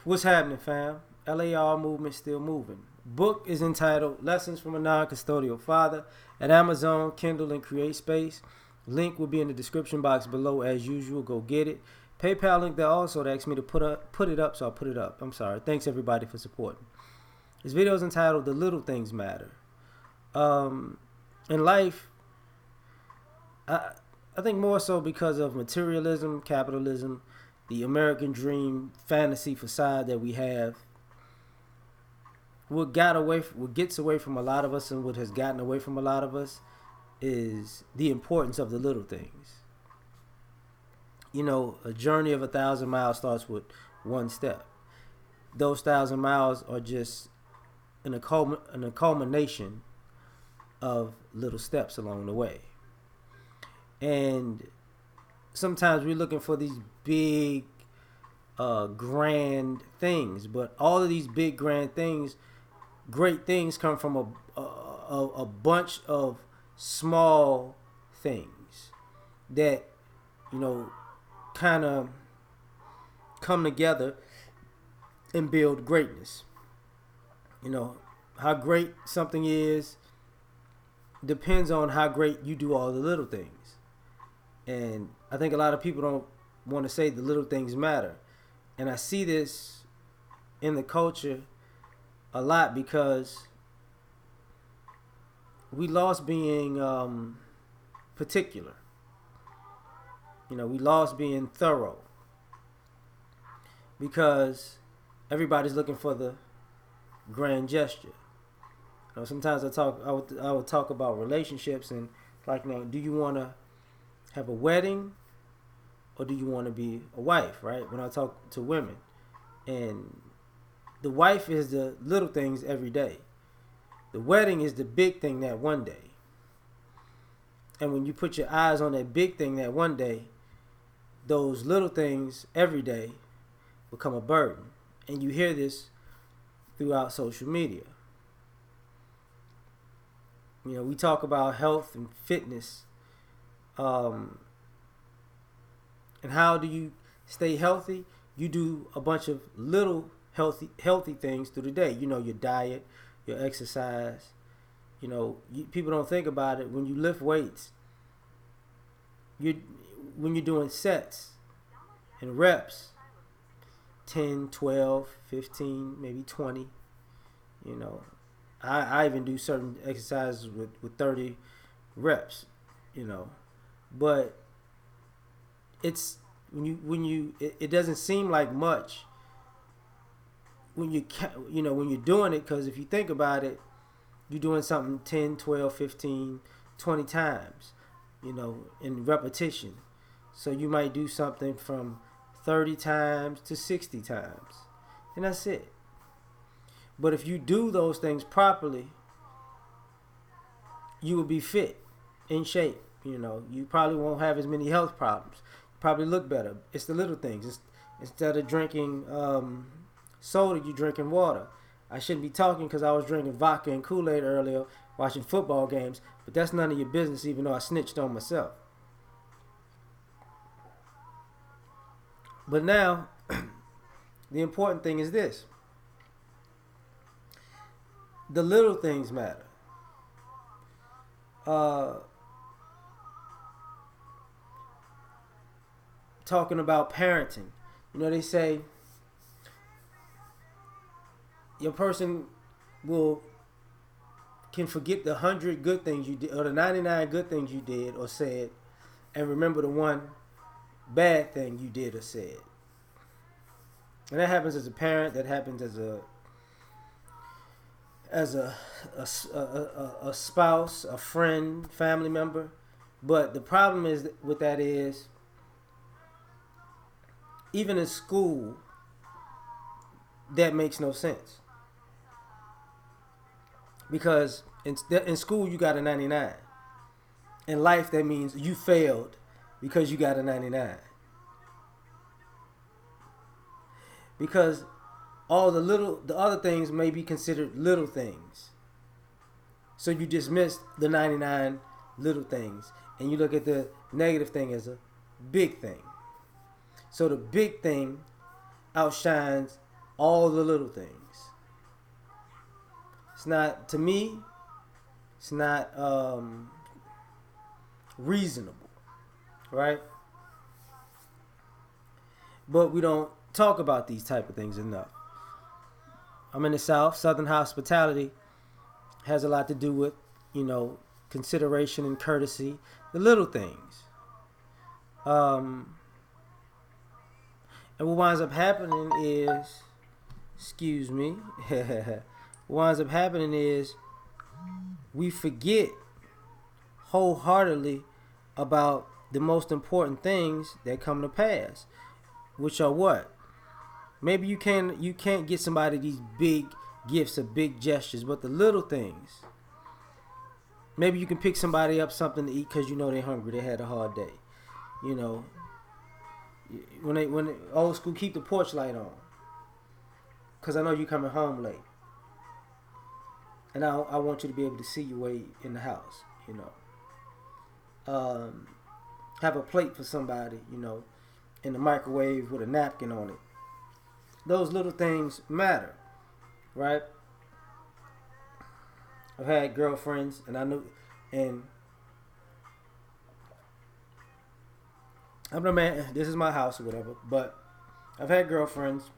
What's happening, fam? L.A.R. movement still moving. Book is entitled Lessons from a Non-Custodial Father at Amazon, Kindle, and Create Space. Link will be in the description box below as usual. Go get it. PayPal link there also. They asked me to put it up, so I'll put it up. I'm sorry. Thanks everybody for supporting. This video is entitled The Little Things Matter. In life, I think more so because of materialism, capitalism, the American dream fantasy facade that we have. What gets away from a lot of us and what has gotten away from a lot of us is the importance of the little things. You know, a journey of 1,000 miles starts with one step. Those 1,000 miles are just a culmination of little steps along the way. And sometimes we're looking for these big, grand things, but all of these big, grand things, great things, come from a bunch of small things that, you know, kind of come together and build greatness. You know, how great something is depends on how great you do all the little things. And I think a lot of people don't want to say the little things matter. And I see this in the culture a lot because we lost being particular. You know, we lost being thorough because everybody's looking for the grand gesture. You know, sometimes I would talk about relationships and like, you know, do you want to have a wedding or do you want to be a wife, right? When I talk to women, and the wife is the little things every day. The wedding is the big thing that one day. And when you put your eyes on that big thing that one day, those little things every day become a burden. And you hear this throughout social media. You know, we talk about health and fitness. And how do you stay healthy? You do a bunch of little healthy things through the day. You know, your diet, your exercise. You know, people don't think about it. When you lift weights, when you're doing sets and reps, 10, 12, 15, maybe 20, you know. I even do certain exercises with 30 reps, you know. But it's it doesn't seem like much when you're doing it, because if you think about it, you're doing something 10, 12, 15, 20 times, you know, in repetition. So you might do something from 30 times to 60 times, and that's it. But if you do those things properly, you will be fit, in shape. You know, you probably won't have as many health problems. You probably look better. It's the little things. Instead of drinking soda, you're drinking water. I shouldn't be talking because I was drinking vodka and Kool-Aid earlier, watching football games. But that's none of your business, even though I snitched on myself. But now, the important thing is this. The little things matter. Talking about parenting, you know, they say your person can forget the 100 good things you did or the 99 good things you did or said, and remember the one bad thing you did or said. And that happens as a parent. That happens as a spouse, a friend, family member. But the problem is with that is, even in school, that makes no sense. Because in school, you got a 99. In life, that means you failed because you got a 99. Because all the other things may be considered little things. So you dismiss the 99 little things, and you look at the negative thing as a big thing. So the big thing outshines all the little things. It's not, to me, it's not reasonable, right? But we don't talk about these type of things enough. I'm in the South. Southern hospitality has a lot to do with, you know, consideration and courtesy, the little things. Um, and what winds up happening is, excuse me, what winds up happening is we forget wholeheartedly about the most important things that come to pass, which are what? Maybe you can't get somebody these big gifts or big gestures, but the little things. Maybe you can pick somebody up something to eat because you know they're hungry. They had a hard day. You know, when old school, keep the porch light on because I know you coming home late, and I want you to be able to see your way in the house. You know, have a plate for somebody. You know, in the microwave with a napkin on it. Those little things matter, right? I've had girlfriends, and I knew, and I'm the man. This is my house or whatever. But I've had girlfriends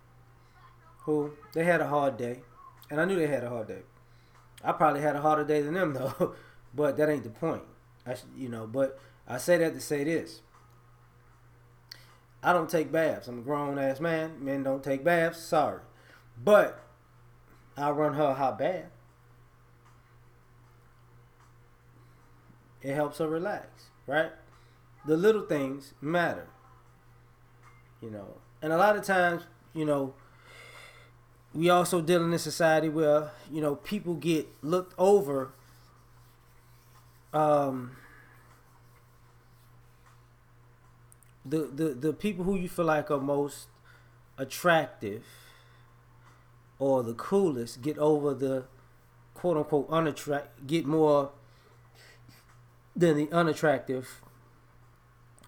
who they had a hard day, and I knew they had a hard day. I probably had a harder day than them though, but that ain't the point. But I say that to say this: I don't take baths. I'm a grown ass man. Men don't take baths. Sorry, but I run her a hot bath. It helps her relax, right? The little things matter, you know. And a lot of times, you know, we also deal in a society where, you know, people get looked over. The people who you feel like are most attractive or the coolest get over the quote unquote get more than the unattractive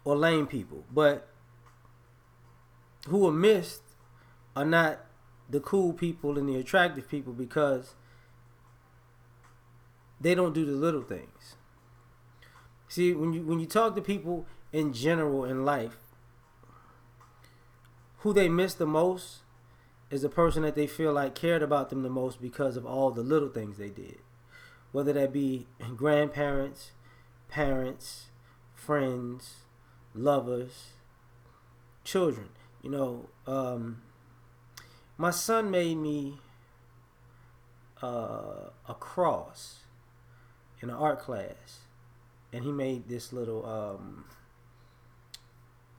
or lame people. But who are missed are not the cool people and the attractive people because they don't do the little things. See, when you talk to people in general in life, who they miss the most is the person that they feel like cared about them the most because of all the little things they did. Whether that be grandparents, parents, friends, lovers, children. You know, my son made me a cross in an art class, and he made this little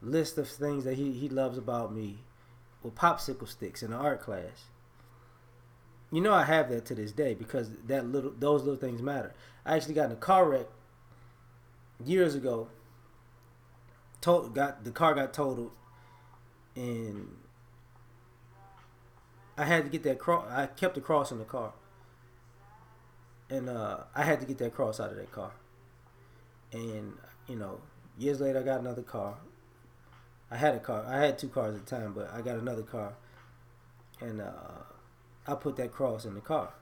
list of things that he loves about me with popsicle sticks in an art class. You know, I have that to this day because those little things matter. I actually got in a car wreck years ago. The car got totaled, and I had to get that cross. I kept the cross in the car, and I had to get that cross out of that car. And you know, years later, I got another car. I had a car. I had two cars at the time, but I got another car, and I put that cross in the car.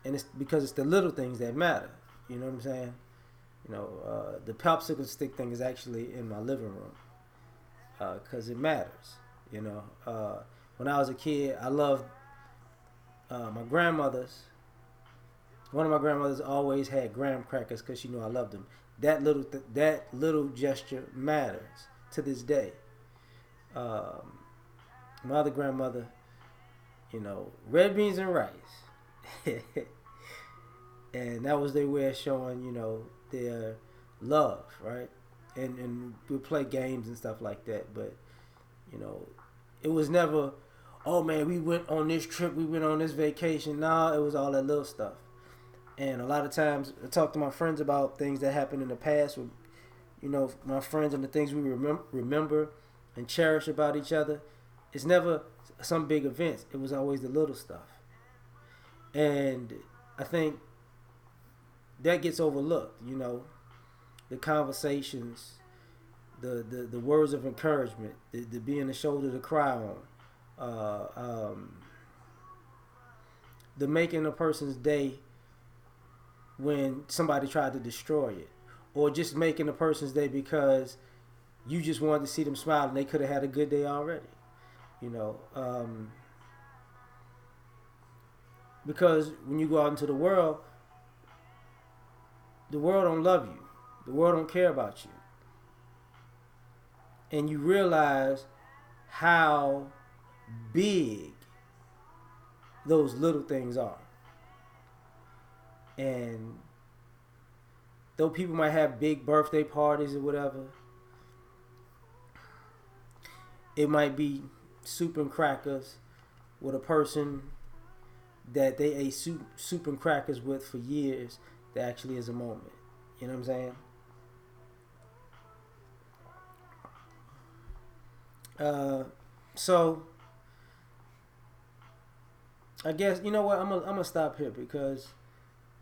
And it's because it's the little things that matter. You know what I'm saying? You know, the popsicle stick thing is actually in my living room because it matters. You know, when I was a kid, I loved my grandmother's. One of my grandmothers always had graham crackers because she knew I loved them. That little gesture matters to this day. My other grandmother, you know, red beans and rice. And that was their way of showing, you know, their love, right? And we play games and stuff like that, but you know, it was never, oh man, we went on this trip, we went on this vacation. Nah, it was all that little stuff. And a lot of times I talk to my friends about things that happened in the past with, you know, my friends and the things we remember and cherish about each other. It's never some big events. It was always the little stuff. And I think that gets overlooked, you know, the conversations, the words of encouragement, the being the shoulder to cry uh, um, the making a person's day when somebody tried to destroy it, or just making a person's day because you just wanted to see them smile and they could have had a good day already. You know, because when you go out into the world don't love you, the world don't care about you, and you realize how big those little things are. And though people might have big birthday parties or whatever, it might be soup and crackers with a person that they ate soup and crackers with for years. That actually is a moment. You know what I'm saying? So I guess you know what, I'm gonna stop here because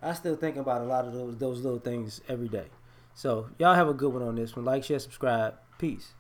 I still think about a lot of those little things every day. So y'all have a good one on this one. Like, share, subscribe. Peace.